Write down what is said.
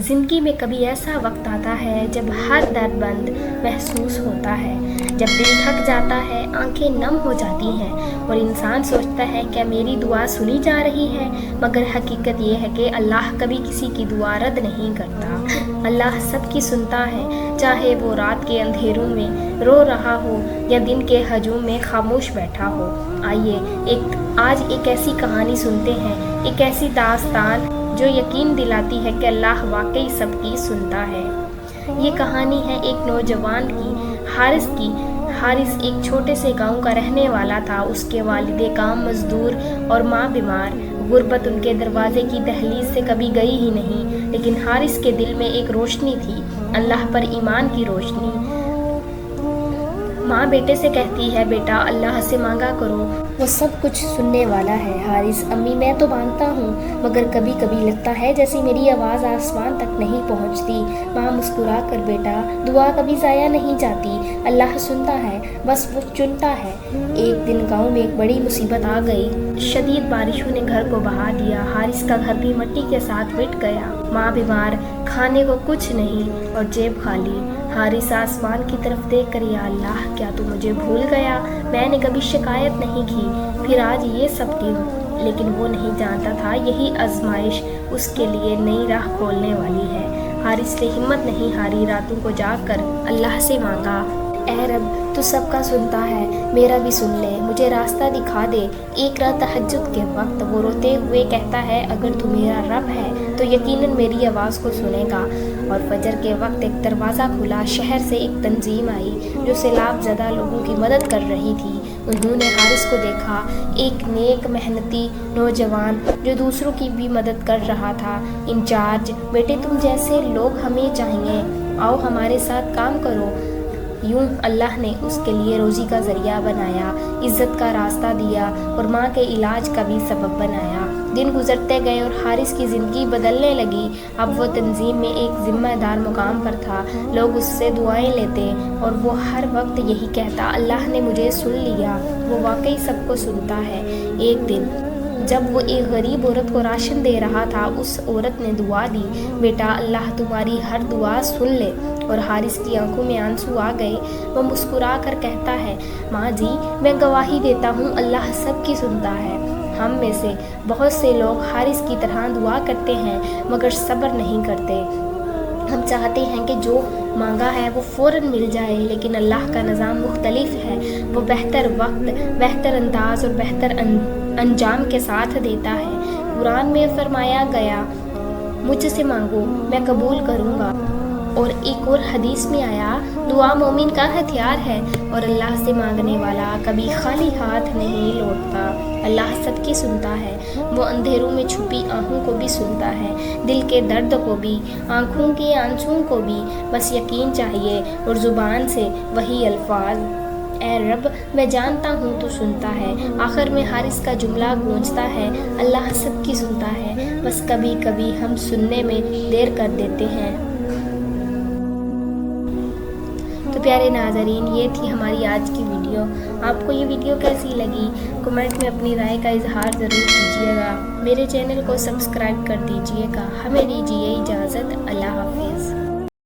زندگی میں کبھی ایسا وقت آتا ہے جب ہر درد بند محسوس ہوتا ہے، جب دل تھک جاتا ہے، آنکھیں نم ہو جاتی ہیں اور انسان سوچتا ہے کیا میری دعا سنی جا رہی ہے، مگر حقیقت یہ ہے کہ اللہ کبھی کسی کی دعا رد نہیں کرتا۔ اللہ سب کی سنتا ہے، چاہے وہ رات کے اندھیروں میں رو رہا ہو یا دن کے ہجوم میں خاموش بیٹھا ہو۔ آئیے آج ایک ایسی کہانی سنتے ہیں، ایک ایسی داستان جو یقین دلاتی ہے کہ اللہ واقعی سب کی سنتا ہے۔ یہ کہانی ہے ایک نوجوان کی، حارث کی۔ حارث ایک چھوٹے سے گاؤں کا رہنے والا تھا۔ اس کے والد کام مزدور اور ماں بیمار۔ غربت ان کے دروازے کی دہلیز سے کبھی گئی ہی نہیں، لیکن حارث کے دل میں ایک روشنی تھی، اللہ پر ایمان کی روشنی۔ ماں بیٹے سے کہتی ہے، بیٹا اللہ سے مانگا کرو، وہ سب کچھ سننے والا ہے۔ حارث: امی میں تو مانگتا ہوں، مگر کبھی کبھی لگتا ہے جیسے میری آواز آسمان تک نہیں پہنچتی۔ ماں مسکرا کر: بیٹا دعا کبھی ضائع نہیں جاتی، اللہ سنتا ہے، بس وہ چنتا ہے۔ ایک دن گاؤں میں ایک بڑی مصیبت آ گئی۔ شدید بارشوں نے گھر کو بہا دیا۔ حارث کا گھر بھی مٹی کے ساتھ مٹ گیا۔ ماں بیمار، کھانے کو کچھ نہیں اور جیب خالی۔ حارث آسمان کی طرف دیکھ کر: یا اللہ، کیا تو مجھے بھول گیا؟ میں نے کبھی شکایت نہیں کی، پھر آج یہ سب کیوں؟ لیکن وہ نہیں جانتا تھا یہی آزمائش اس کے لیے نئی راہ کھولنے والی ہے۔ حارث نے ہمت نہیں ہاری، راتوں کو جاگ کر اللہ سے مانگا: اے رب، تو سب کا سنتا ہے، میرا بھی سن لے، مجھے راستہ دکھا دے۔ ایک رات تہجد کے وقت وہ روتے ہوئے کہتا ہے: اگر تو میرا رب ہے تو یقیناً میری آواز کو سنے گا۔ اور فجر کے وقت ایک دروازہ کھلا، شہر سے ایک تنظیم آئی جو سیلاب زدہ لوگوں کی مدد کر رہی تھی۔ انہوں نے حارث کو دیکھا، ایک نیک محنتی نوجوان جو دوسروں کی بھی مدد کر رہا تھا۔ انچارج: بیٹے تم جیسے لوگ ہمیں چاہیے، آؤ ہمارے ساتھ کام کرو۔ یوں اللہ نے اس کے لیے روزی کا ذریعہ بنایا، عزت کا راستہ دیا اور ماں کے علاج کا بھی سبب بنایا۔ دن گزرتے گئے اور حارث کی زندگی بدلنے لگی۔ اب وہ تنظیم میں ایک ذمہ دار مقام پر تھا، لوگ اس سے دعائیں لیتے اور وہ ہر وقت یہی کہتا: اللہ نے مجھے سن لیا، وہ واقعی سب کو سنتا ہے۔ ایک دن جب وہ ایک غریب عورت کو راشن دے رہا تھا، اس عورت نے دعا دی: بیٹا اللہ تمہاری ہر دعا سن لے۔ اور حارث کی آنکھوں میں آنسو آ گئے۔ وہ مسکرا کر کہتا ہے: ماں جی، میں گواہی دیتا ہوں اللہ سب کی سنتا ہے۔ ہم میں سے بہت سے لوگ حارث کی طرح دعا کرتے ہیں مگر صبر نہیں کرتے۔ ہم چاہتے ہیں کہ جو مانگا ہے وہ فوراً مل جائے، لیکن اللہ کا نظام مختلف ہے۔ وہ بہتر وقت، بہتر انداز اور بہتر انجام کے ساتھ دیتا ہے۔ قرآن میں فرمایا گیا: مجھ سے مانگو میں قبول کروں گا۔ اور ایک اور حدیث میں آیا: دعا مومن کا ہتھیار ہے اور اللہ سے مانگنے والا کبھی خالی ہاتھ نہیں لوٹتا۔ اللہ سب کی سنتا ہے، وہ اندھیروں میں چھپی آہوں کو بھی سنتا ہے، دل کے درد کو بھی، آنکھوں کے آنسوؤں کو بھی۔ بس یقین چاہیے اور زبان سے وہی الفاظ: اے رب میں جانتا ہوں تو سنتا ہے۔ آخر میں حارث کا جملہ گونجتا ہے: اللہ سب کی سنتا ہے، بس کبھی کبھی ہم سننے میں دیر کر دیتے ہیں۔ تو پیارے ناظرین، یہ تھی ہماری آج کی ویڈیو۔ آپ کو یہ ویڈیو کیسی لگی؟ کمنٹ میں اپنی رائے کا اظہار ضرور کیجیے گا۔ میرے چینل کو سبسکرائب کر دیجیے گا۔ ہمیں دیجیے اجازت۔ اللہ حافظ۔